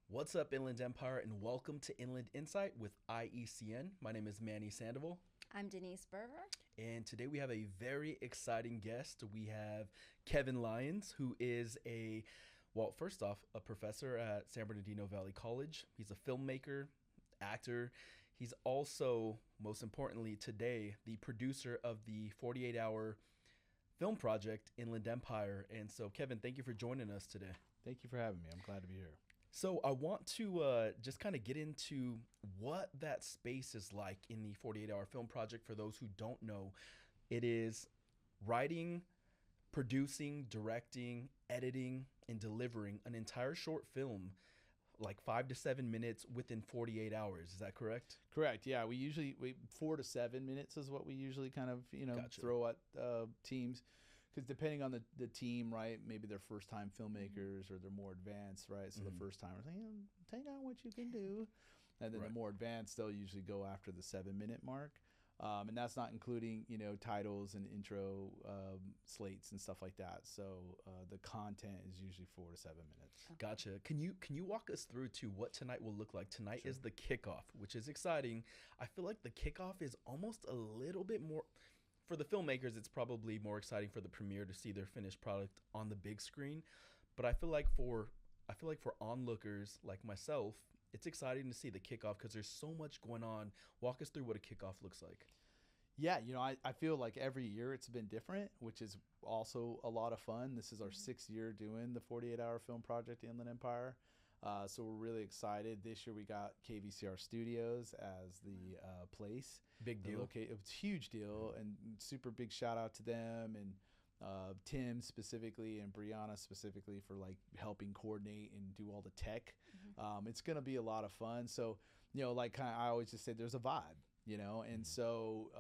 What's up, Inland Empire, and welcome to Inland Insight with IECN. My name is Manny Sandoval. I'm Denise Berver. And today we have a very exciting guest. We have Kevin Lyons, who is first off, a professor at San Bernardino Valley College. He's a filmmaker, actor. He's also, most importantly today, the producer of the 48-hour film project Inland Empire. And so, Kevin, thank you for joining us today. Thank you for having me. I'm glad to be here. So I want to just kind of get into what that space is like in the 48-hour film project. For those who don't know, it is writing, producing, directing, editing, and delivering an entire short film, like 5 to 7 minutes within 48 hours. Is that correct? Correct. Yeah, we 4 to 7 minutes is what we usually kind of Gotcha. throw at teams. Because depending on the team, right, maybe they're first-time filmmakers or they're more advanced, right? So the first-timers, take out what you can do. And then the more advanced, they'll usually go after the 7-minute mark. And that's not including, titles and intro slates and stuff like that. So the content is usually 4 to 7 minutes. Okay. Gotcha. Can you walk us through to what tonight will look like? Tonight is the kickoff, which is exciting. I feel like the kickoff is almost a little bit more... For the filmmakers, it's probably more exciting for the premiere to see their finished product on the big screen. But I feel like for onlookers like myself, it's exciting to see the kickoff because there's so much going on. Walk us through what a kickoff looks like. Yeah, I feel like every year it's been different, which is also a lot of fun. This is our 6th year doing the 48-hour film project Inland Empire. So we're really excited. This year we got KVCR Studios as the place. Big deal. It was a huge deal, and super big shout out to them and Tim specifically and Brianna specifically for like helping coordinate and do all the tech. It's gonna be a lot of fun. So I always just say there's a vibe, and so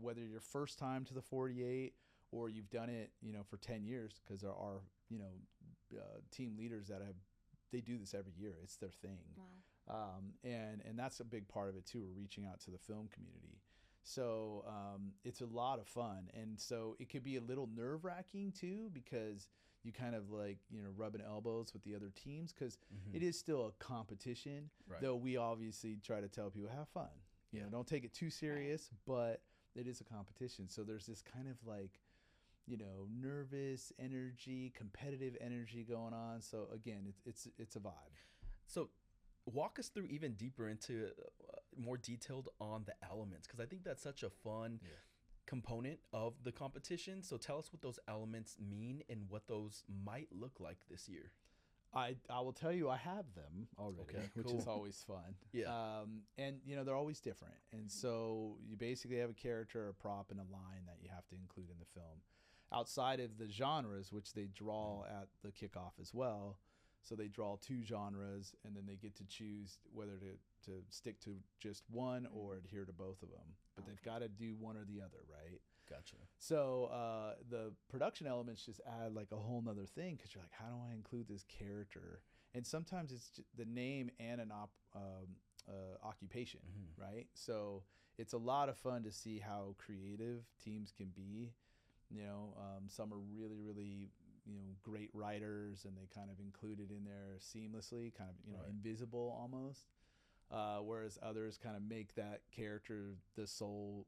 whether you're first time to the 48 or you've done it, for 10 years, because there are team leaders that they do this every year. It's their thing. Wow. And that's a big part of it too. We're reaching out to the film community. So it's a lot of fun. And so it could be a little nerve wracking too, because you kind of rubbing elbows with the other teams, because it is still a competition, Right. though we obviously try to tell people have fun, don't take it too serious, but it is a competition. So there's this kind of nervous energy, competitive energy going on. So again, it's a vibe. So walk us through even deeper into more detailed on the elements, because I think that's such a fun component of the competition. So tell us what those elements mean and what those might look like this year. I will tell you, I have them already, Okay, which cool. is always fun. Yeah. And they're always different. And so you basically have a character, a prop, and a line that you have to include in the film. Outside of the genres, which they draw at the kickoff as well. So they draw 2 genres, and then they get to choose whether to stick to just one or adhere to both of them. But they've got to do one or the other, right? Gotcha. So the production elements just add like a whole nother thing, because you're like, how do I include this character? And sometimes it's just the name and an occupation, right? So it's a lot of fun to see how creative teams can be. Some are really, really, great writers, and they kind of include it in there seamlessly, kind of, Right. invisible almost. Whereas others kind of make that character the sole,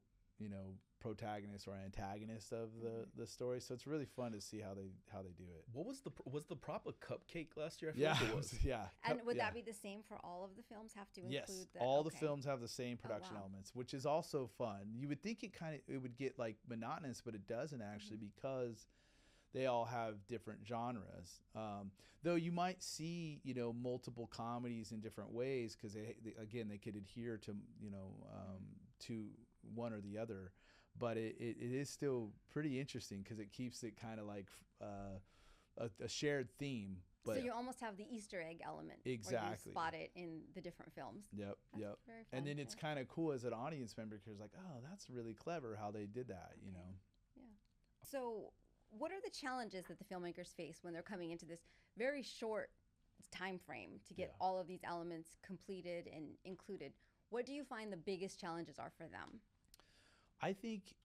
protagonist or antagonist of the story. So it's really fun to see how they do it. What was the prop a cupcake last year? I feel Yeah, like it was. yeah. And would Yeah. that be the same for all of the films? Have to include Yes, that? all the Okay. films have the same production wow. elements, which is also fun. You would think it would get like monotonous, but it doesn't actually, because they all have different genres. Though you might see, multiple comedies in different ways, because they could adhere to, to one or the other. But it is still pretty interesting, because it keeps it kind of like a shared theme. But So you almost have the Easter egg element. Exactly. Where you spot it in the different films. Yep, That's yep. very fun, And then it's yeah. kind of cool as an audience member, because like, oh, that's really clever how they did that, Yeah. So what are the challenges that the filmmakers face when they're coming into this very short time frame to get all of these elements completed and included? What do you find the biggest challenges are for them? I think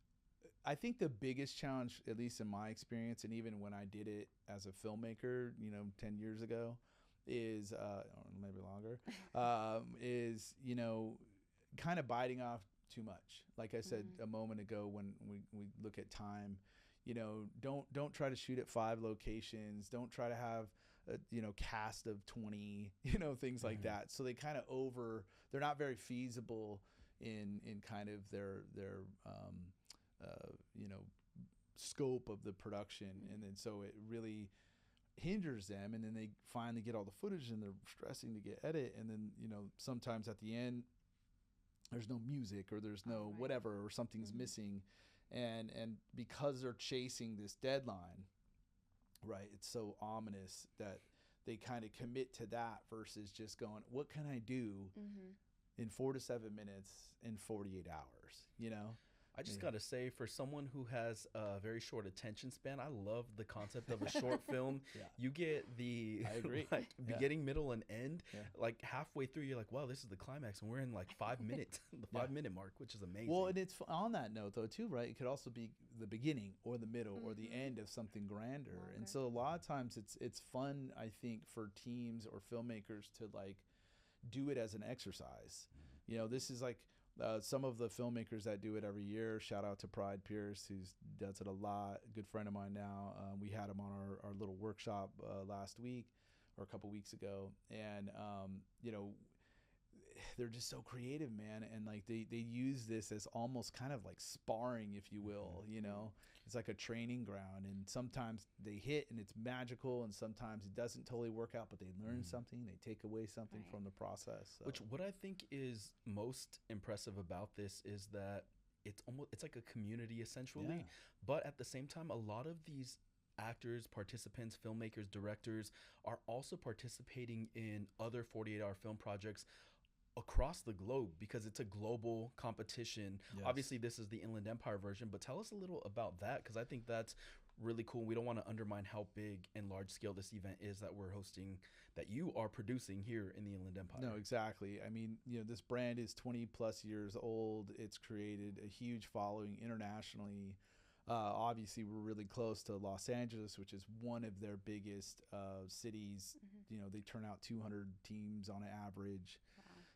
the biggest challenge, at least in my experience, and even when I did it as a filmmaker, 10 years ago, is maybe longer, is, you know, kind of biting off too much. Like I said a moment ago, when we look at time, you know, don't try to shoot at 5 locations. Don't try to have a, you know, cast of 20, you know, things like that. So they kind of they're not very feasible in kind of their you know, scope of the production. And then so it really hinders them, and then they finally get all the footage and they're stressing to get edit, and then, you know, sometimes at the end there's no music, or there's no whatever, or something's missing, and because they're chasing this deadline, right, it's so ominous that they kind of commit to that versus just going, what can I do in 4 to 7 minutes in 48 hours, you know? I just got to say, for someone who has a very short attention span, I love the concept of a short film. You get the I agree. like beginning, middle, and end. Like halfway through, you're like, wow, this is the climax, and we're in like 5 minutes, the 5-minute mark, which is amazing. Well, and it's on that note though too, right? It could also be the beginning or the middle or the end of something grander. And so a lot of times it's fun, I think, for teams or filmmakers to like do it as an exercise. You know, this is like some of the filmmakers that do it every year. Shout out to Pride Pierce, who does it a lot. A good friend of mine now. We had him on our little workshop last week or a couple weeks ago. And, you know, they're just so creative, man. And like they use this as almost kind of like sparring, if you will, you know. It's like a training ground, and sometimes they hit and it's magical, and sometimes it doesn't totally work out, but they learn something, they take away something from the process. So. Which, what I think is most impressive about this is that it's like a community essentially, but at the same time, a lot of these actors, participants, filmmakers, directors are also participating in other 48-hour film projects across the globe, because it's a global competition. Obviously this is the Inland Empire version, but tell us a little about that, because I think that's really cool. We don't want to undermine how big and large scale this event is that we're hosting, that you are producing here in the Inland Empire. No, exactly. I mean, you know, this brand is 20 plus years old. It's created a huge following internationally. Obviously we're really close to Los Angeles, which is one of their biggest cities. You know, they turn out 200 teams on average.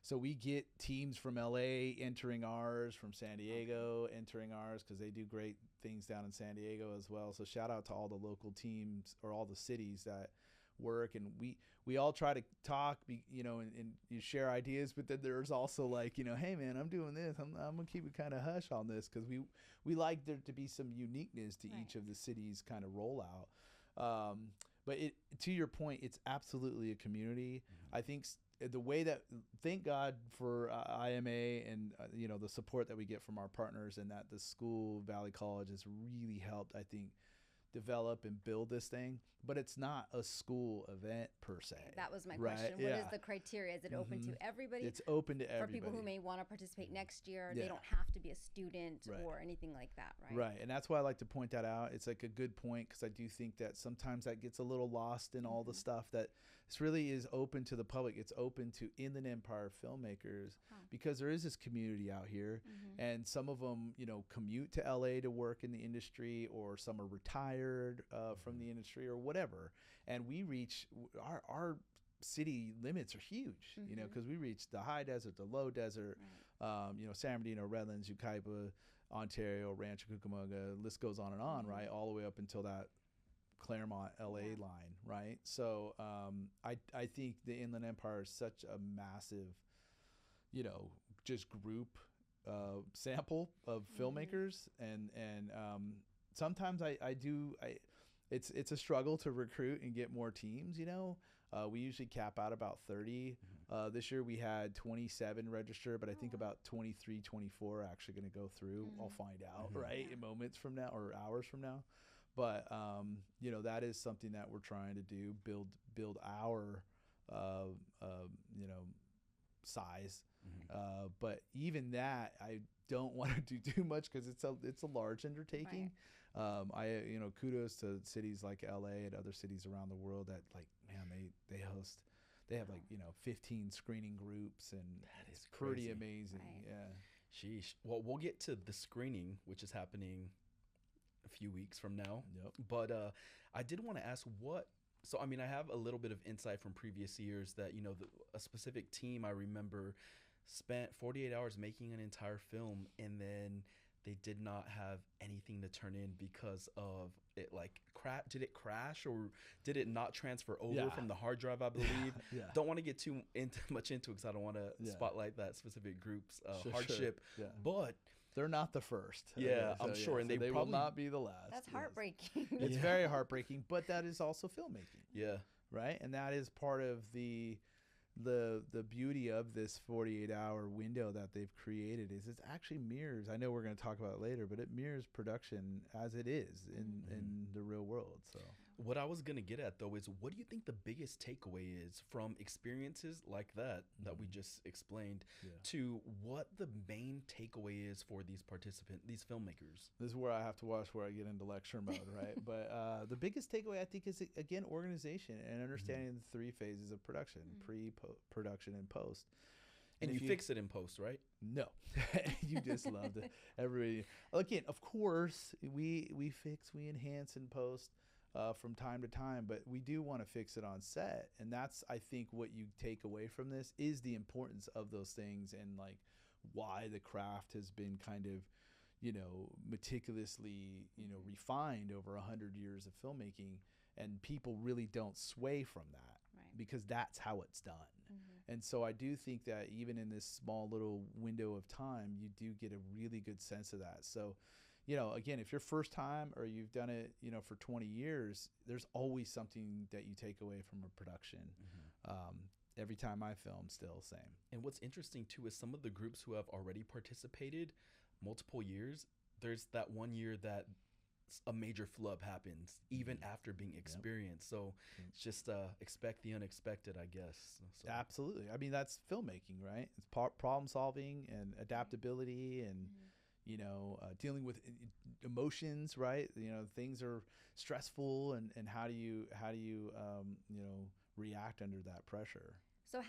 So we get teams from LA entering ours, from San Diego entering ours, because they do great things down in San Diego as well. So shout out to all the local teams, or all the cities that work. And we all try to talk, you know, and you share ideas, but then there's also like, you know, hey man, I'm doing this. I'm gonna keep it kind of hush on this, because we like there to be some uniqueness to each of the cities' kind of rollout. But to your point, it's absolutely a community. I think the way that, thank God for IMA and you know, the support that we get from our partners, and that the school, Valley College, has really helped, I think, develop and build this thing. But it's not a school event per se. That was my question. What is the criteria? Is it open to everybody? It's open to everybody. For people who may want to participate next year, they don't have to be a student or anything like that, right? Right, and that's why I like to point that out. It's like a good point, because I do think that sometimes that gets a little lost in all the stuff, that this really is open to the public. It's open to Inland Empire filmmakers, because there is this community out here, and some of them, you know, commute to LA to work in the industry, or some are retired from the industry, or whatever. And we reach our city limits are huge, you know, because we reach the high desert, the low desert, you know, San Bernardino, Redlands, Yucaipa, Ontario, Rancho Cucamonga, list goes on and on, right, all the way up until that Claremont LA line, right? So I think the Inland Empire is such a massive, you know, just group sample of filmmakers, and sometimes it's a struggle to recruit and get more teams, you know. We usually cap out about 30. This year we had 27 register, but I think about 23, 24 are actually going to go through. I'll find out, right, in moments from now or hours from now. But, you know, that is something that we're trying to do, build our, you know, size. But even that, I don't want to do too much, because it's a large undertaking. You know, kudos to cities like LA and other cities around the world that, like, man, they have like, you know, 15 screening groups, and that is pretty crazy. amazing. Sheesh. Well, we'll get to the screening, which is happening a few weeks from now. But I did want to ask, what So, I mean, I have a little bit of insight from previous years that, a specific team I remember spent 48 hours making an entire film, and then they did not have anything to turn in because of it. Like, did it crash, or did it not transfer over from the hard drive, I believe? Don't want to get too much into it because I don't want to spotlight that specific group's hardship. Sure. But they're not the first. I'm sure. And so they will not be the last. That's heartbreaking. It's very heartbreaking, but that is also filmmaking. Yeah. Right? And that is part of the beauty of this 48-hour window that they've created is it actually mirrors, I know we're going to talk about it later, but it mirrors production as it is in the real world. So what I was going to get at, though, is what do you think the biggest takeaway is from experiences like that we just explained to what the main takeaway is for these participants, these filmmakers? This is where I have to watch where I get into lecture mode, right? But the biggest takeaway, I think, is, again, organization and understanding the three phases of production, pre-production, and post. And you fix it in post, right? No. You just loved it. Everybody. Again, of course, we fix, we enhance in post from time to time, but we do want to fix it on set. And that's, I think, what you take away from this is the importance of those things and like why the craft has been kind of, meticulously, refined over 100 years of filmmaking, and people really don't sway from that because that's how it's done. And so I do think that even in this small little window of time, you do get a really good sense of that. So, again, if you're first time or you've done it, for 20 years, there's always something that you take away from a production. Every time I film, still same. And what's interesting too is some of the groups who have already participated multiple years, there's that one year that a major flub happens even after being experienced. So it's just expect the unexpected, I guess. So. Absolutely. I mean, that's filmmaking, right? It's problem solving and adaptability and dealing with emotions, right? Things are stressful, and how do you react under that pressure? So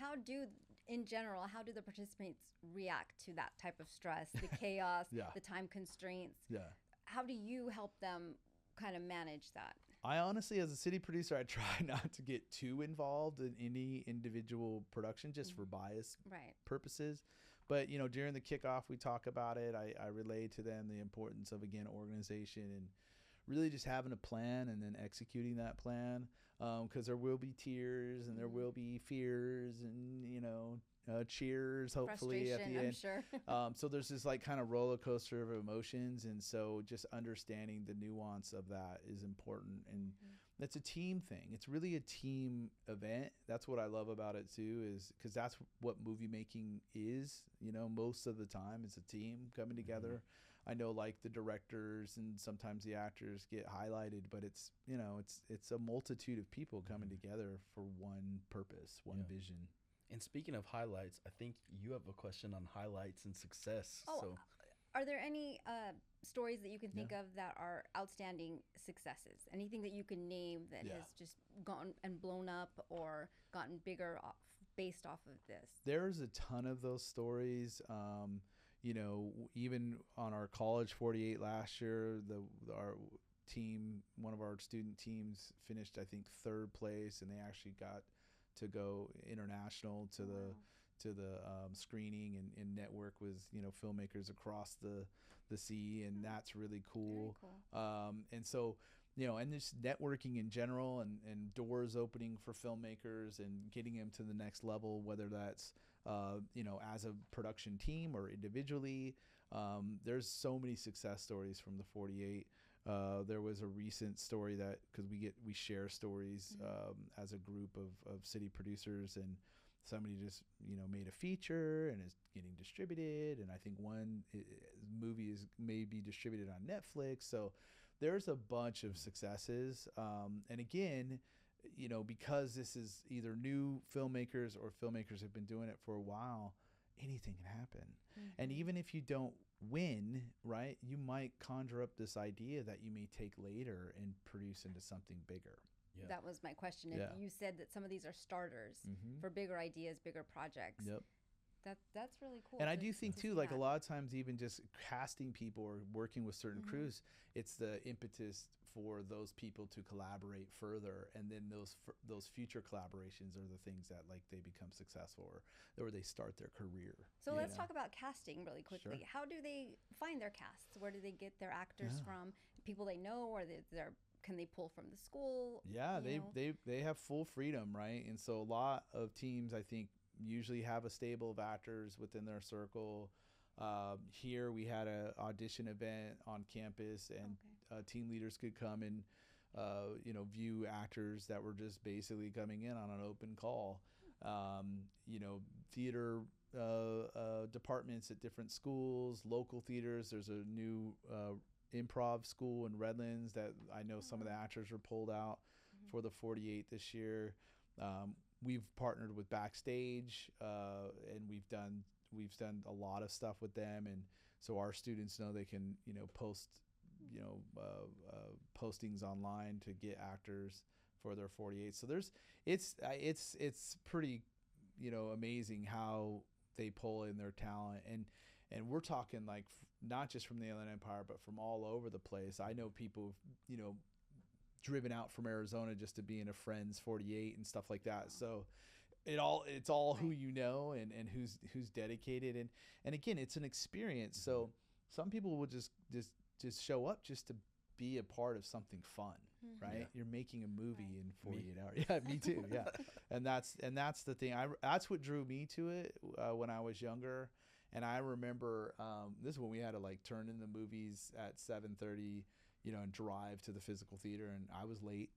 in general, how do the participants react to that type of stress, the chaos, the time constraints? How do you help them kind of manage that? I honestly, as a city producer, I try not to get too involved in any individual production just for bias purposes. But, during the kickoff, we talk about it. I relay to them the importance of, again, organization and really just having a plan and then executing that plan. Because there will be tears and there will be fears and, cheers, hopefully, at the end. I'm sure. So there's this like kind of roller coaster of emotions. And so just understanding the nuance of that is important. And it's a team thing. It's really a team event. That's what I love about it too, is because that's what movie making is, most of the time it's a team coming together. I know like the directors and sometimes the actors get highlighted, but it's, it's a multitude of people coming together for one purpose, one vision. And speaking of highlights, I think you have a question on highlights and success. So are there any stories that you can think of that are outstanding successes? Anything that you can name that has just gone and blown up or gotten bigger based off of this? There's a ton of those stories. Even on our College 48 last year, our team, one of our student teams finished, I think, 3rd place, and they actually got to go international to the screening and network with filmmakers across the sea, and that's really cool. And so and just networking in general and doors opening for filmmakers and getting them to the next level, whether that's as a production team or individually. There's so many success stories from the 48. There was a recent story that, because we share stories as a group of city producers, and somebody just made a feature and is getting distributed, and I think one movie may be distributed on Netflix. So there's a bunch of successes, and again, because this is either new filmmakers or filmmakers have been doing it for a while, anything can happen. And even if you don't win, right, you might conjure up this idea that you may take later and produce into something bigger. That was my question. If you said that some of these are starters for bigger ideas, bigger projects. That's really cool. And I do think too, see like that. a lot of times, even just casting people or working with certain crews, it's the impetus for those people to collaborate further, and then those future collaborations are the things that like they become successful or they start their career. So let's talk about casting really quickly. Sure. How do they find their casts? Where do they get their actors from? People they know, or can they pull from the school? Yeah, they have full freedom, right? And so a lot of teams, I think, usually have a stable of actors within their circle. Here we had an audition event on campus, and team leaders could come and view actors that were just basically coming in on an open call. Theater departments at different schools, local theaters. There's a new improv school in Redlands that I know some of the actors were pulled out for the 48 this year. We've partnered with Backstage, and we've done a lot of stuff with them, and so our students know they can post postings online to get actors for their 48. So it's pretty amazing how they pull in their talent, and we're talking like not just from the Inland Empire but from all over the place. I know people driven out from Arizona just to be in a friend's 48 and stuff like that. So it's all who you know and who's dedicated, and again, it's an experience. So some people will just show up just to be a part of something fun, right? Yeah. You're making a movie in 48 hours. Yeah, me too. Yeah. and that's the thing. That's what drew me to it when I was younger. And I remember this is when we had to like turn in the movies at 7:30, and drive to the physical theater. And I was late.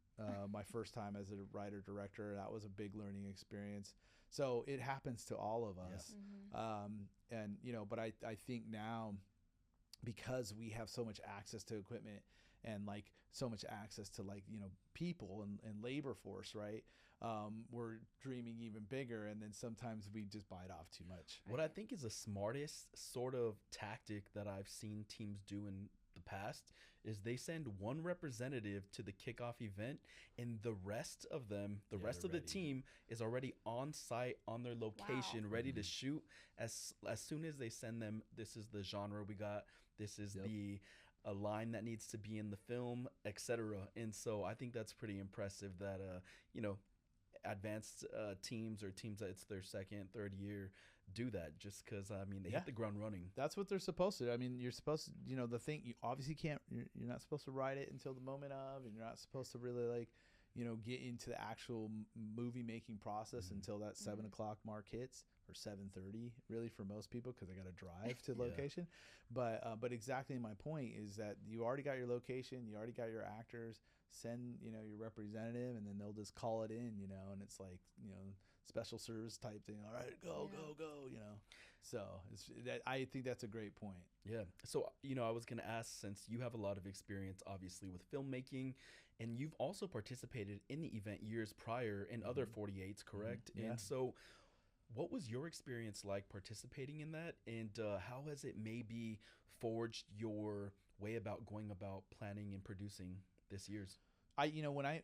My first time as a writer director, that was a big learning experience. So it happens to all of us. Yeah. But I think now, because we have so much access to equipment and like so much access to like people and labor force, right? We're dreaming even bigger, and then sometimes we just bite off too much. What I think is the smartest sort of tactic that I've seen teams do in the past is they send one representative to the kickoff event, and the rest of them, the rest of the team is already on site on their location, ready to shoot. As soon as they send them, this is the genre we got, this is a line that needs to be in the film, etc. And so I think that's pretty impressive that advanced teams or teams that it's their second, third year do that, just because they hit the ground running. That's what they're supposed to. I mean, you're supposed to, the thing, you obviously can't, you're not supposed to write it until the moment of, and you're not supposed to really like get into the actual movie making process until that 7 o'clock mark hits, or 7:30 really for most people, because I got to drive to the location. But exactly my point is that you already got your location, you already got your actors. Send your representative, and then they'll just call it in, and it's like special service type thing. All right, go. So I think that's a great point. Yeah. So I was gonna ask, since you have a lot of experience obviously with filmmaking, and you've also participated in the event years prior in other 48s, correct? Yeah. And so what was your experience like participating in that, and how has it maybe forged your way about going about planning and producing this year's? When I'd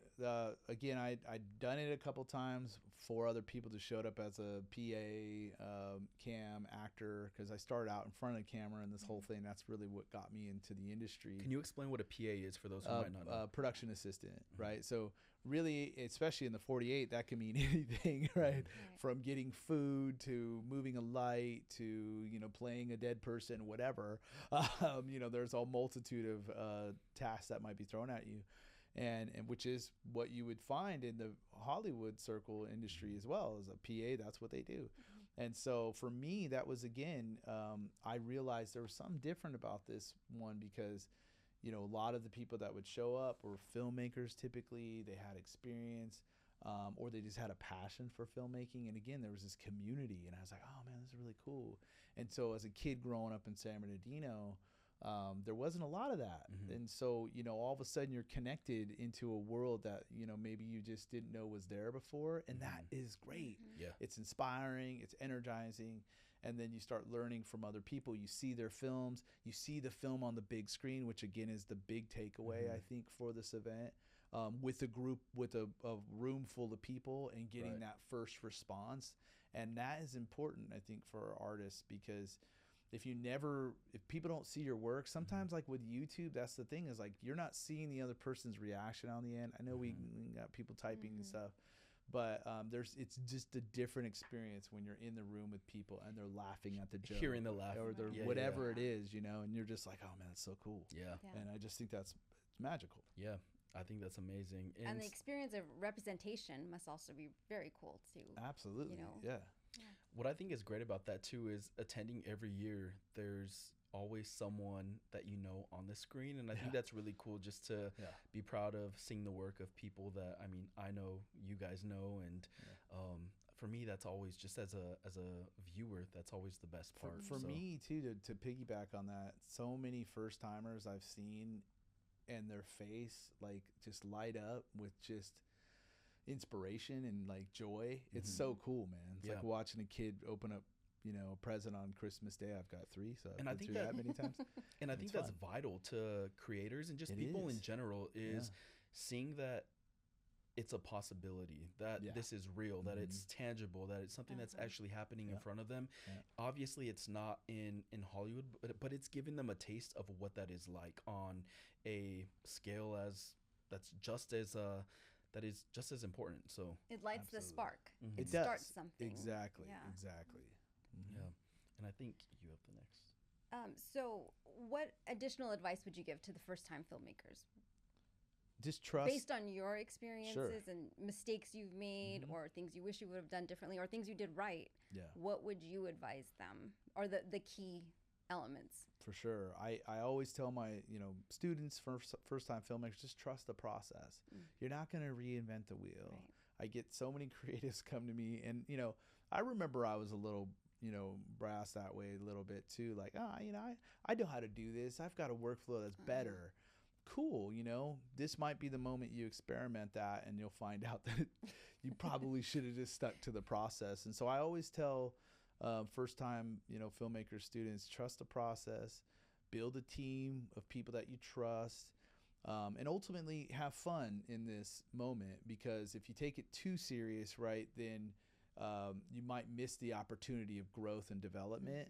done it a couple times for other people that showed up as a PA, cam actor, because I started out in front of the camera and this whole thing. That's really what got me into the industry. Can you explain what a PA is for those who might not know? Production assistant, right? So really, especially in the 48, that can mean anything, right? From getting food to moving a light to playing a dead person, whatever. There's a multitude of tasks that might be thrown at you. And which is what you would find in the Hollywood circle industry as well. As a PA, that's what they do. And so for me, that was, again, I realized there was something different about this one, because a lot of the people that would show up were filmmakers. Typically they had experience, or they just had a passion for filmmaking. And again, there was this community, and I was like, oh man, this is really cool. And so as a kid growing up in San Bernardino, there wasn't a lot of that. And so, all of a sudden you're connected into a world that, maybe you just didn't know was there before. And that is great. Yeah. It's inspiring. It's energizing. And then you start learning from other people. You see their films. You see the film on the big screen, which again is the big takeaway, I think, for this event. With a group, with a room full of people, and getting that first response. And that is important, I think, for artists, because if people don't see your work, sometimes like with YouTube, that's the thing, is like you're not seeing the other person's reaction on the end. I know we got people typing and stuff, but it's just a different experience when you're in the room with people and they're laughing at the joke, hearing the laugh, or whatever it is, you know, and you're just like, oh man, it's so cool. Yeah. And I just think that's magical. Yeah. I think that's amazing. And the experience of representation must also be very cool too. Absolutely. You know? Yeah. What I think is great about that too is attending every year, there's always someone that you know on the screen, and I think that's really cool, just to be proud of seeing the work of people that, I mean, I know, you guys know, and for me, that's always, just as a viewer, that's always the best part. For me too, to piggyback on that, so many first timers I've seen, and their face like just light up with just inspiration and like joy. It's so cool, man. It's like watching a kid open up, you know, a present on Christmas Day. I've got 3, so I've been through that many times. And I think that's vital to creators and just people in general, is seeing that it's a possibility, that this is real, that it's tangible, that it's something that's actually happening in front of them. Obviously it's not in Hollywood, but it's giving them a taste of what that is like on a scale that's just as important. So it lights the spark. It starts does. something. Exactly. Yeah. And I think you have the next. So what additional advice would you give to the first time filmmakers? Just trust. Based on your experiences and mistakes you've made, or things you wish you would have done differently, or things you did right, what would you advise them, or the key elements? For sure. I always tell my, you know, students, first time filmmakers, just trust the process. You're not going to reinvent the wheel. Right. I get so many creatives come to me, and, you know, I remember I was a little, you know, brass that way a little bit too. Like, you know, I know how to do this. I've got a workflow that's better. Cool, you know, this might be the moment you experiment that, and you'll find out that you probably should have just stuck to the process. And so I always tell first time, you know, filmmaker students, trust the process, build a team of people that you trust, and ultimately have fun in this moment, because if you take it too serious, right, then you might miss the opportunity of growth and development,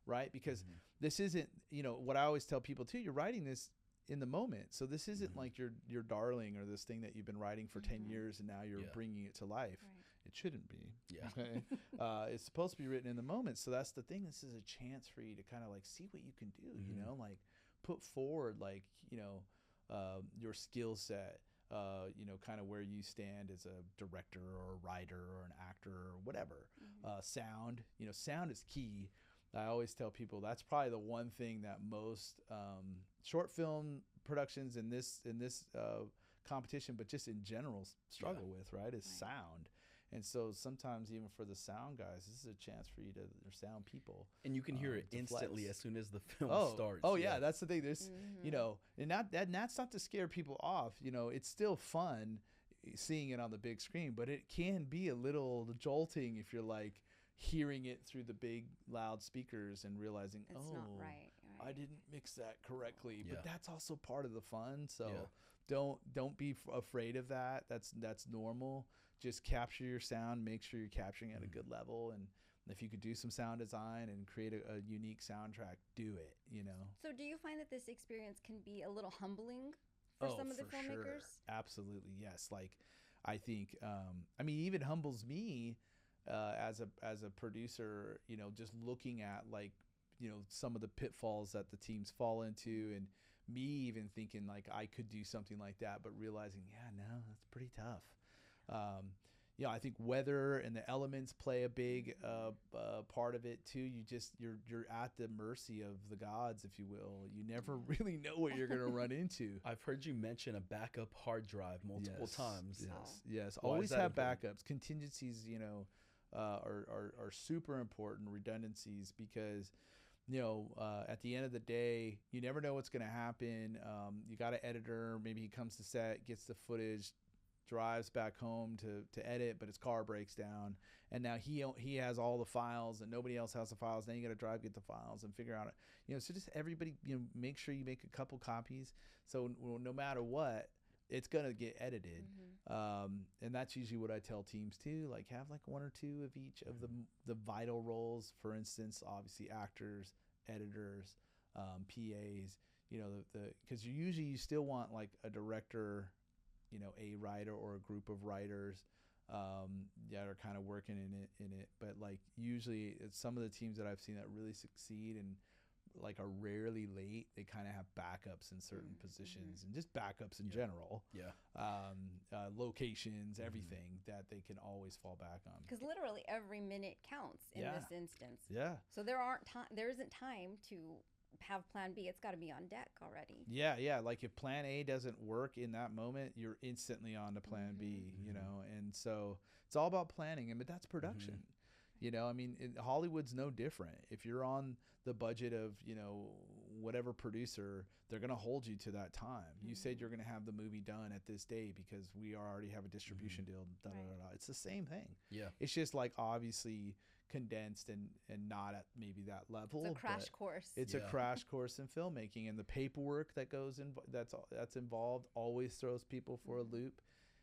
right? Because this isn't, you know, what I always tell people too, you're writing this in the moment. So this isn't like your darling, or this thing that you've been writing for 10 years and now you're bringing it to life. Right. It shouldn't be. Yeah. Okay? It's supposed to be written in the moment. So that's the thing. This is a chance for you to kind of like see what you can do, you know, like put forward, like, you know, your skill set, you know, kind of where you stand as a director or a writer or an actor or whatever. Sound, you know, sound is key. I always tell people that's probably the one thing that most short film productions in this competition, but just in general, struggle with, right? Is sound. And so sometimes even for the sound guys, this is a chance for you to, or sound people. And you can hear it instantly as soon as the film starts. Oh yeah, that's the thing. There's, you know, and that's not to scare people off. You know, it's still fun seeing it on the big screen, but it can be a little jolting if you're like hearing it through the big loud speakers and realizing, it's not right. I didn't mix that correctly. But that's also part of the fun. So don't be afraid of that. That's normal. Just capture your sound, make sure you're capturing at a good level, and if you could do some sound design and create a unique soundtrack, do it, you know. So do you find that this experience can be a little humbling for some of the filmmakers? Sure. Absolutely, yes. Like, I think I mean, even humbles me as a producer, you know, just looking at, like, you know, some of the pitfalls that the teams fall into, and me even thinking like I could do something like that, but realizing, no, that's pretty tough. You know, I think weather and the elements play a big part of it too. You're at the mercy of the gods, if you will. You never really know what you're going to run into. I've heard you mention a backup hard drive multiple times. Yes. Always have backups. Contingencies, you know, are super important, redundancies, because, you know, at the end of the day, you never know what's going to happen. You got an editor, maybe he comes to set, gets the footage, drives back home to edit, but his car breaks down, and now he has all the files and nobody else has the files. Then you got to drive, get the files, and figure out it. You know, so just everybody, you know, make sure you make a couple copies, so no matter what, it's gonna get edited. And that's usually what I tell teams too, like have like 1 or 2 of each of the vital roles. For instance, obviously actors, editors, PAs, you know, because you still want like a director, you know, a writer or a group of writers that are kind of working in it. But like usually it's some of the teams that I've seen that really succeed and like are rarely late. They kind of have backups in certain positions and just backups in general. Locations, everything that they can always fall back on. Because literally every minute counts in this instance. So there isn't time to have plan B. It's got to be on deck already. Like if plan A doesn't work in that moment, you're instantly on to plan B, you know. And so it's all about planning, but that's production. You know, I mean, Hollywood's no different. If you're on the budget of, you know, whatever producer, they're going to hold you to that time. You said you're going to have the movie done at this day because we already have a distribution deal. It's the same thing. It's just like obviously condensed and not at maybe that level. It's a crash course. It's a crash course in filmmaking, and the paperwork that goes in that's involved always throws people for a loop.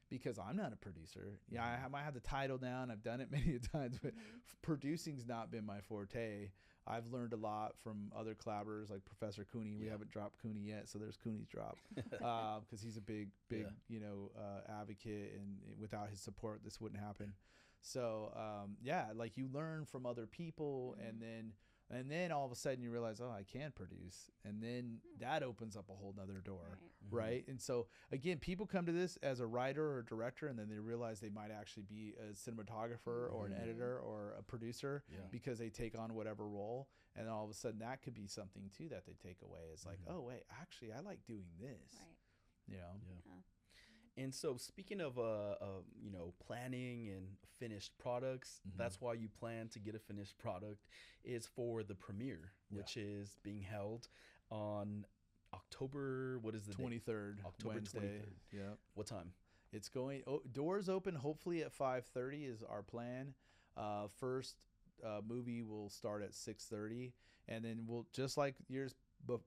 Because I'm not a producer. I might have the title down. I've done it many times, but producing's not been my forte. I've learned a lot from other collaborators like Professor Cooney. We haven't dropped Cooney yet, so there's Cooney's drop because he's a big you know, advocate, and without his support, this wouldn't happen. So like you learn from other people, and then all of a sudden you realize, oh, I can produce. And then that opens up a whole nother door, right? And so, again, people come to this as a writer or a director, and then they realize they might actually be a cinematographer or an editor or a producer because they take on whatever role. And all of a sudden that could be something, too, that they take away. It's like, oh, wait, actually, I like doing this, you know? And so speaking of, you know, planning and finished products, that's why you plan to get a finished product is for the premiere, which is being held on October, what is the 23rd, date? October Wednesday. 23rd. Yeah. What time? It's going, doors open hopefully at 5:30 is our plan. First movie will start at 6:30. And then we'll, just like years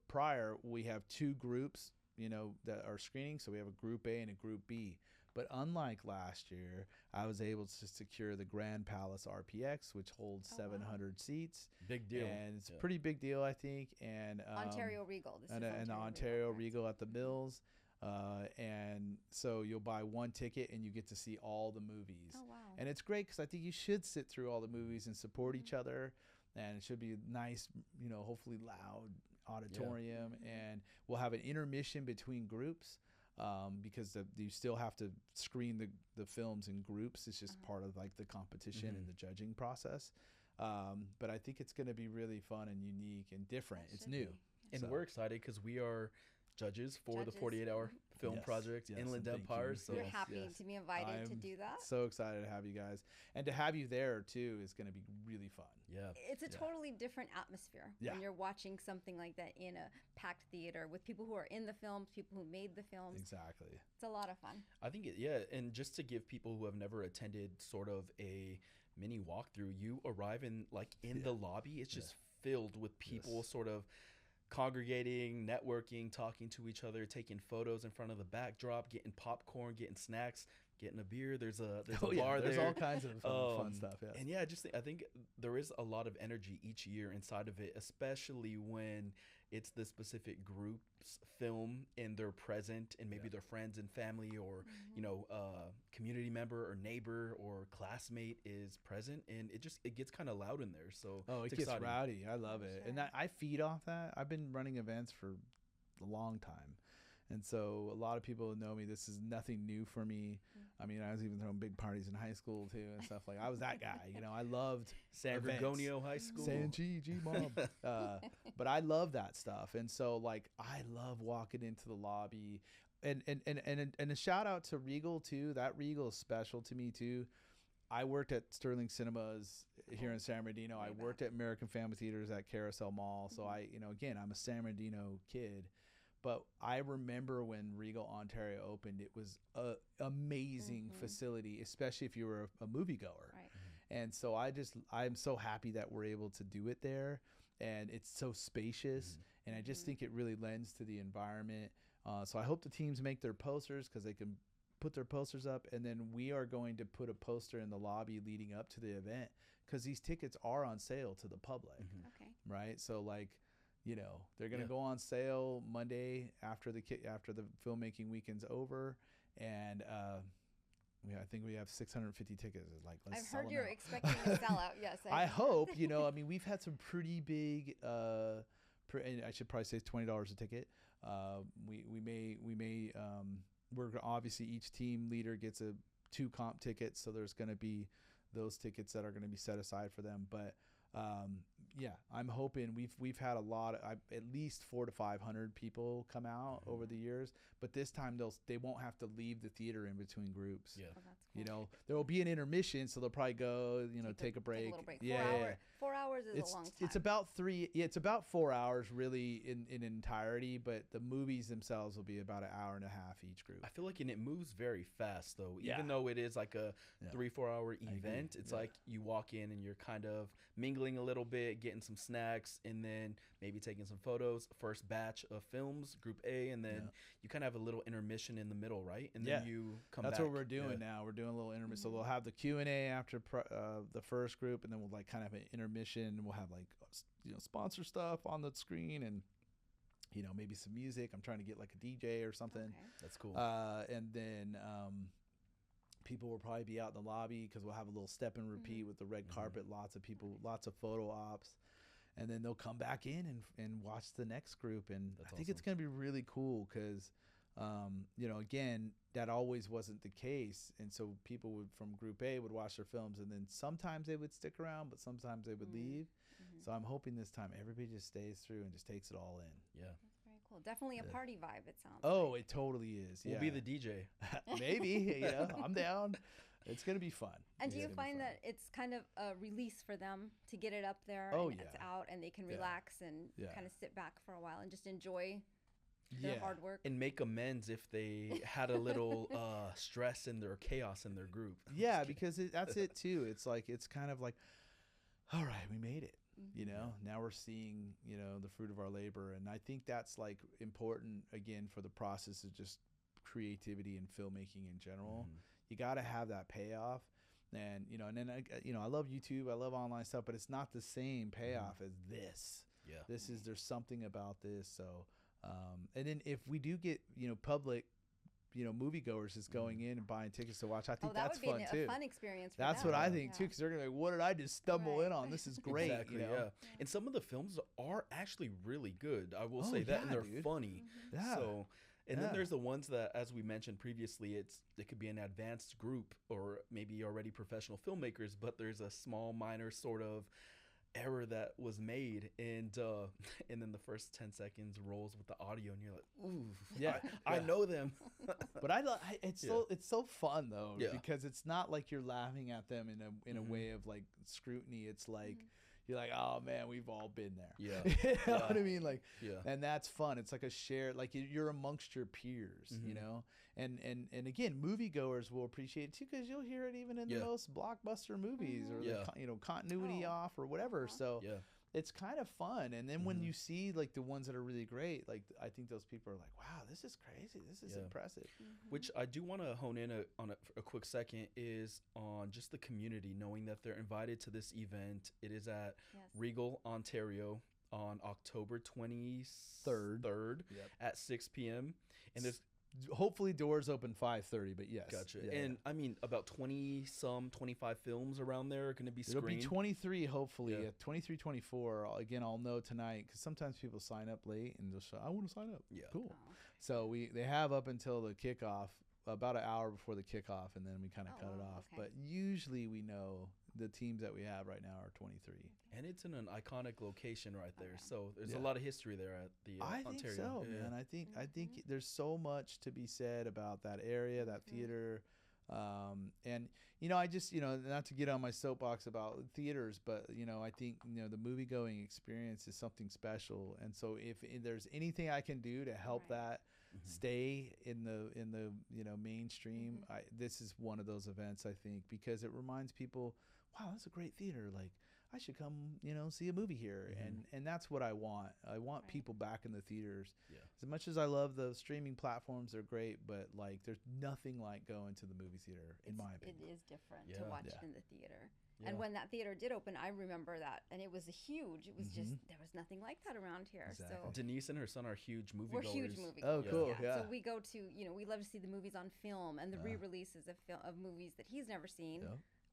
prior, we have 2 groups, you know, that are screening. So we have a group A and a group B. But unlike last year, I was able to secure the Grand Palace RPX, which holds 700 seats. Big deal. And it's a pretty big deal, I think. And Ontario Regal. This is and the Ontario Regal at the Mills. And so you'll buy 1 ticket and you get to see all the movies. Oh, wow. And it's great because I think you should sit through all the movies and support each other. And it should be nice, you know, hopefully loud auditorium. And we'll have an intermission between groups because you still have to screen the films in groups. It's just part of like the competition and the judging process. But I think it's going to be really fun and unique and different. It's new. And we're excited because we are judges for the 48-hour film project, Inland Empire. So we're happy to be invited to do that. So excited to have you guys. And to have you there, too, is going to be really fun. It's a totally different atmosphere when you're watching something like that in a packed theater with people who are in the films, people who made the films. Exactly. It's a lot of fun. I think, and just to give people who have never attended sort of a mini walkthrough, you arrive in the lobby. It's just filled with people sort of congregating, networking, talking to each other, taking photos in front of the backdrop, getting popcorn, getting snacks, getting a beer. There's a bar there. There's all kinds of fun stuff. And I think there is a lot of energy each year inside of it, especially when it's the specific group's film and they're present and maybe their friends and family or you know, community member or neighbor or classmate is present, and it gets kind of loud in there. So it gets rowdy. I love it. And I feed off that. I've been running events for a long time. And so a lot of people know me. This is nothing new for me. I mean, I was even throwing big parties in high school too and stuff. Like I was that guy, you know. I loved San Gorgonio High School. San G Mom. But I love that stuff. And so like I love walking into the lobby. And a shout out to Regal too. That Regal is special to me too. I worked at Sterling Cinemas here in San Bernardino. I worked at American Family Theaters at Carousel Mall. So I, you know, again, I'm a San Bernardino kid. But I remember when Regal Ontario opened, it was an amazing facility, especially if you were a moviegoer. And so I'm so happy that we're able to do it there. And it's so spacious. And I just think it really lends to the environment. So I hope the teams make their posters because they can put their posters up, and then we are going to put a poster in the lobby leading up to the event because these tickets are on sale to the public. Okay. Right? So like, you know, they're going to go on sale Monday after the filmmaking weekend's over, and I think we have 650 tickets. Like, let's I've sell heard them you're out. expecting a sellout. Yes. I hope, you know, I mean, we've had some pretty big, and I should probably say it's $20 a ticket. We're obviously each team leader gets 2 comp tickets. So there's going to be those tickets that are going to be set aside for them. But yeah, I'm hoping we've had a lot of, at least 400 to 500 people come out over the years, but this time they won't have to leave the theater in between groups. Oh, that's cool. You know, there will be an intermission, so they'll probably go, you know, take a break. Take a little break. Yeah, 4 hours is a long time. It's about 3. Yeah, it's about 4 hours really in entirety, but the movies themselves will be about an hour and a half each group. I feel like it moves very fast though. Yeah. Even though it is like a 3-4 hour event, it's Yeah. like you walk in and you're kind of mingling a little bit, getting some snacks, and then maybe taking some photos. First batch of films, Group A, and then you kind of have a little intermission in the middle, right? And then you come back. That's what we're doing now. We're doing a little intermission. So they'll have the Q&A after the first group, and then we'll like kind of have an intermission, and we'll have like, you know, sponsor stuff on the screen, and you know, maybe some music. I'm trying to get like a DJ or something. Okay. That's cool. And then people will probably be out in the lobby because we'll have a little step and repeat with the red carpet. Lots of people, lots of photo ops. And then they'll come back in and watch the next group. And I think it's going to be really cool because, you know, again, that always wasn't the case. And so people from Group A would watch their films, and then sometimes they would stick around, but sometimes they would leave. So I'm hoping this time everybody just stays through and just takes it all in. Yeah. That's very cool. Definitely a party vibe, it sounds Oh, like. it totally is. We'll be the DJ. Maybe, you know, I'm down. It's going to be fun. And do you find that it's kind of a release for them to get it up there and it's out and they can relax and kind of sit back for a while and just enjoy their hard work? And make amends if they had a little stress in their chaos in their group. Yeah, because that's it too. It's like, it's kind of like, all right, we made it. You know, now we're seeing, you know, the fruit of our labor. And I think that's like important again for the process of just creativity and filmmaking in general. You got to have that payoff. And, you know, and then, you know, I love YouTube, I love online stuff, but it's not the same payoff as this. Yeah. There's something about this. So, and then if we do get, you know, public, you know, moviegoers is going in and buying tickets to watch, I think that's fun too. That would be a fun experience for That's them. what I think too, because they're gonna be like, what did I just stumble in on? This is great. Exactly, you know? yeah. And some of the films are actually really good. I will say that, and they're funny. Yeah. So, and then there's the ones that, as we mentioned previously, it could be an advanced group or maybe already professional filmmakers, but there's a small minor sort of error that was made, and then the first 10 seconds rolls with the audio, and you're like, ooh, I know them. But it's so fun though, because it's not like you're laughing at them in a way of like scrutiny. It's like you're like, oh man, we've all been there. Yeah. You know what I mean? Like, yeah. And that's fun. It's like a shared, like you're amongst your peers, you know? And again, moviegoers will appreciate it too, because you'll hear it even in the most blockbuster movies or the, you know, continuity off or whatever. So it's kind of fun. And then when you see like the ones that are really great, like I think those people are like, wow, this is crazy. This is impressive. Which I do want to hone in on a quick second is on just the community, knowing that they're invited to this event. It is at Regal, Ontario on October 23rd at 6 p.m. And there's hopefully doors open 5:30, but yes. Gotcha. And I mean, about 25 films around there are going to be screened. It'll be 23, hopefully. 23, 24. Again, I'll know tonight, because sometimes people sign up late and they'll say, I want to sign up. Yeah. Cool. So they have up until the kickoff, about an hour before the kickoff, and then we kind of cut it off. Okay. But usually we know the teams that we have right now are 23. And it's in an iconic location right there. So there's a lot of history there at the Ontario. I think so, man. I think there's so much to be said about that area, that theater. And, you know, I just, you know, not to get on my soapbox about theaters, but, you know, I think, you know, the movie-going experience is something special. And so if there's anything I can do to help that stay in the you know, mainstream, this is one of those events, I think, because it reminds people, wow, that's a great theater. Like, I should come, see a movie here. And that's what I want. I want people back in the theaters. Yeah. As much as I love the streaming platforms, they're great, but like there's nothing like going to the movie theater, in my opinion. It is different to watch it in the theater. Yeah. And when that theater did open, I remember that, and it was huge. It was just there was nothing like that around here. Exactly. So Denise and her son are huge movie we're goers. huge movie Oh, goers. cool. Yeah. So we go to, we love to see the movies on film and the re-releases of movies that he's never seen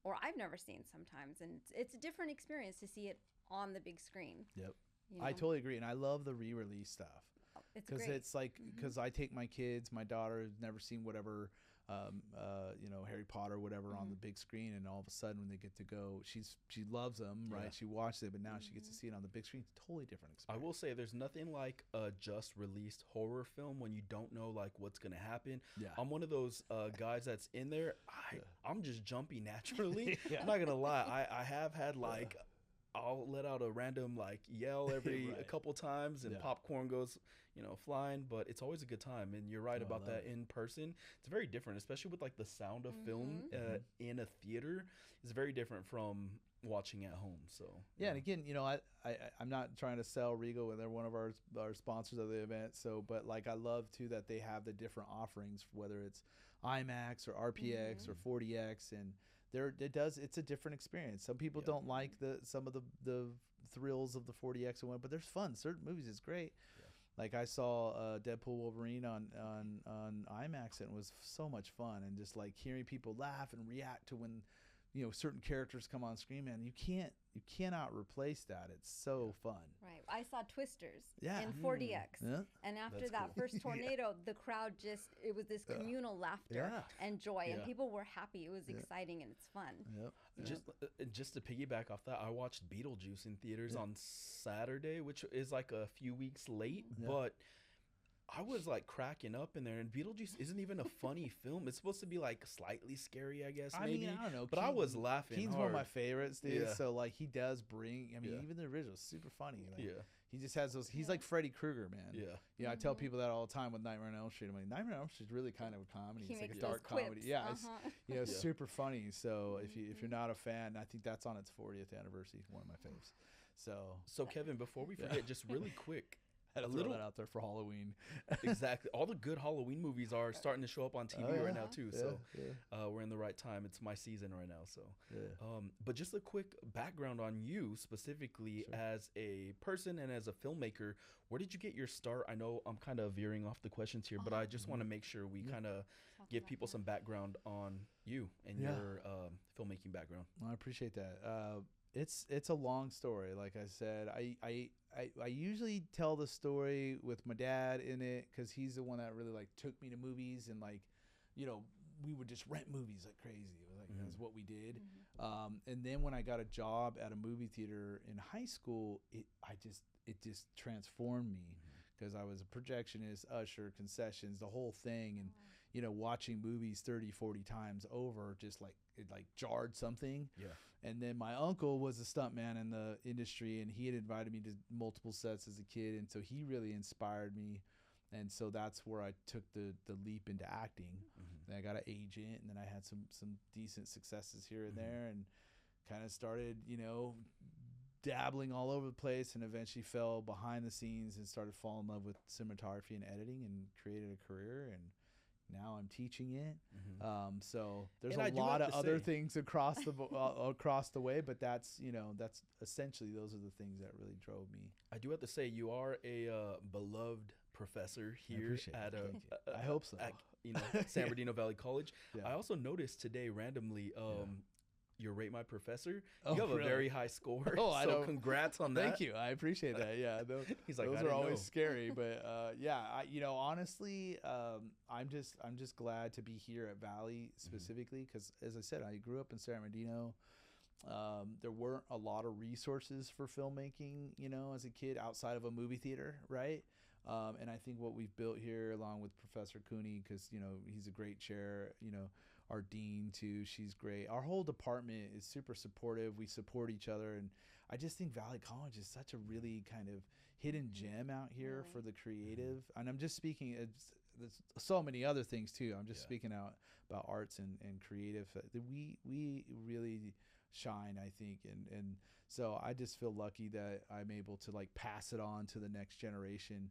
or I've never seen sometimes, and it's a different experience to see it on the big screen. Yep. I totally agree, and I love the re-release stuff. Because it's like, because I take my kids, my daughter has never seen whatever, Harry Potter, whatever, on the big screen, and all of a sudden when they get to go, she loves them, right? She watched it, but now she gets to see it on the big screen. Totally different experience. I will say there's nothing like a just released horror film when you don't know like what's gonna happen. Yeah. I'm one of those guys that's in there. I'm just jumpy naturally. I'm not gonna lie. I have had like. I'll let out a random like yell every a couple times, and popcorn goes, flying. But it's always a good time. And you're right about that. In person, it's very different, especially with like the sound of film in a theater. It's very different from watching at home. So and again, I'm not trying to sell Regal, and they're one of our sponsors of the event. So, but like I love too that they have the different offerings, whether it's IMAX or RPX or 40X, and it's a different experience. Some people don't like some of the thrills of the 40X and one, but there's fun. Certain movies is great. Like I saw Deadpool Wolverine on IMAX, and it was so much fun, and just like hearing people laugh and react to when certain characters come on screen, man. You cannot replace that. It's so fun. Right. I saw Twisters in 40X. And after that first tornado, the crowd it was this communal laughter and joy, and people were happy. It was exciting and it's fun. Just to piggyback off that, I watched Beetlejuice in theaters on Saturday, which is like a few weeks late, but I was like cracking up in there, and Beetlejuice isn't even a funny film. It's supposed to be like slightly scary, I guess. Maybe. I don't know. But I was laughing. Keen's hard. one of my favorites, dude. Yeah. So like he does bring. Even the original is super funny. Like, he just has those. He's like Freddy Krueger, man. I tell people that all the time with Nightmare on Elm Street. I'm like, Nightmare on Elm Street is really kind of a comedy. It's like a dark comedy. Yeah, it's super funny. So if you're not a fan, I think that's on its 40th anniversary. One of my faves. So Kevin, before we forget, just really quick. A little that out there for Halloween. Exactly. All the good Halloween movies are starting to show up on TV right now too. So we're in the right time. It's my season right now. So, but just a quick background on you specifically as a person and as a filmmaker. Where did you get your start? I know I'm kind of veering off the questions here, but I just want to make sure we kind of give people some background on you and your filmmaking background. I appreciate that. It's a long story. Like I said, I usually tell the story with my dad in it, because he's the one that really like took me to movies, and like, we would just rent movies like crazy. It was like that's what we did. And then when I got a job at a movie theater in high school, it just transformed me, because I was a projectionist, usher, concessions, the whole thing, and watching movies 30, 40 times over, just like it like jarred something. And then my uncle was a stuntman in the industry, and he had invited me to multiple sets as a kid, and so he really inspired me. And so that's where I took the leap into acting. Then I got an agent, and then I had some decent successes here and there, and kind of started dabbling all over the place, and eventually fell behind the scenes and started falling in love with cinematography and editing, and created a career. And now I'm teaching it. So there's a lot of other things across the way, but that's essentially, those are the things that really drove me. I do have to say, you are a beloved professor here at I hope so. At, San Bernardino Valley College. I also noticed today randomly your Rate My Professor. You have a very high score. So congrats on that. Thank you. I appreciate that. Yeah. He's like, those are always scary, but honestly, I'm just glad to be here at Valley specifically, because as I said, I grew up in San Bernardino. There weren't a lot of resources for filmmaking, as a kid outside of a movie theater, right? And I think what we've built here, along with Professor Cooney, because he's a great chair, our dean too, she's great. Our whole department is super supportive. We support each other, and I just think Valley College is such a really kind of hidden gem out here for the creative. And I'm just speaking, there's so many other things too. I'm just speaking out about arts and creative. We really shine, I think. And so I just feel lucky that I'm able to like pass it on to the next generation.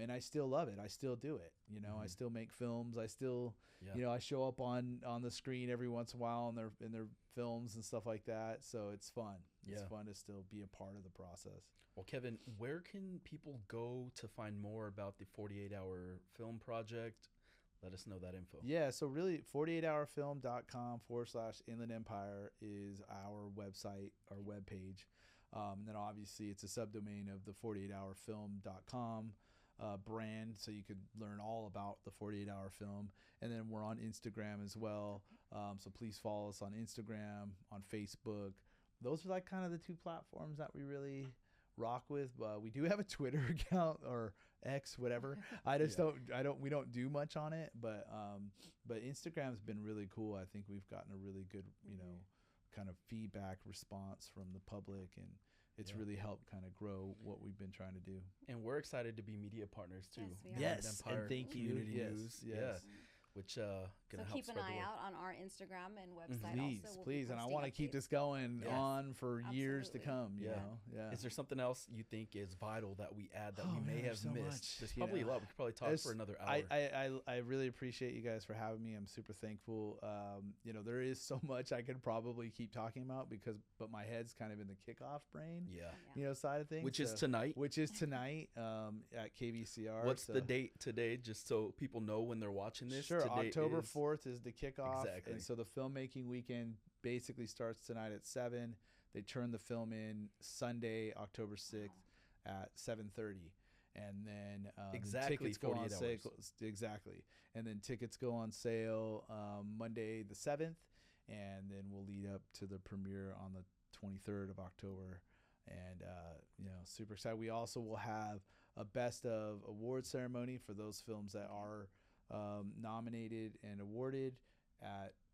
And I still love it. I still do it. You know, I still make films. I still, you know, I show up on the screen every once in a while in their films and stuff like that. So it's fun. It's fun to still be a part of the process. Well, Kevin, where can people go to find more about the 48-hour film project? Let us know that info. Yeah, so really 48hourfilm.com/Inland Empire is our website, our webpage. And then obviously it's a subdomain of the 48hourfilm.com brand, so you could learn all about the 48-hour film. And then we're on Instagram as well. So please follow us on Instagram, on Facebook. Those are like kind of the two platforms that we really rock with. We do have a Twitter account, or X, whatever. I just we don't do much on it, but Instagram's been really cool. I think we've gotten a really good, you know, kind of feedback response from the public, and it's really helped kind of grow what we've been trying to do. And we're excited to be media partners too. Yes, Empire and thank you. Community News. Yes. Which so keep an eye out on our Instagram and website. Please, also. Please, and I want to keep this going on for years to come. You know, Is there something else you think is vital that we add that we may have so missed? much. There's probably a lot. We could probably talk for another hour. I really appreciate you guys for having me. I'm super thankful. You know, there is so much I could probably keep talking about but my head's kind of in the kickoff brain. You know, side of things. Which is tonight. At KVCR. What's the date today? Just so people know when they're watching this. Sure, October 4th is the kickoff. Exactly. And so the filmmaking weekend basically starts tonight at 7. They turn the film in Sunday, October 6th at 7:30. And then tickets go on sale. Exactly. And then tickets go on sale Monday the 7th. And then we'll lead up to the premiere on the 23rd of October. And, you know, super excited. We also will have a best of award ceremony for those films that are nominated and awarded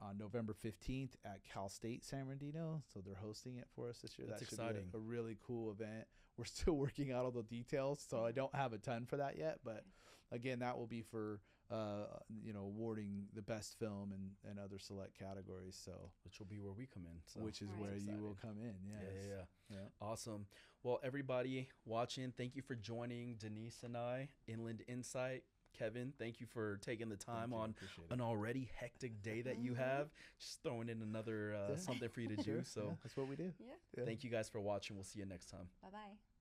on November 15th at Cal State San Bernardino. So they're hosting it for us this year. That's exciting. Should be a really cool event. We're still working out all the details, so I don't have a ton for that yet. But again, that will be for you know, awarding the best film and other select categories. So which will be where we come in. So which is where you will come in. Yeah. Awesome. Well, everybody watching, thank you for joining Denise and I, Inland Insight. Kevin, thank you for taking the time on an already hectic day that you have. Just throwing in another something for you to do. So that's what we do. Yeah. Thank you guys for watching. We'll see you next time. Bye-bye.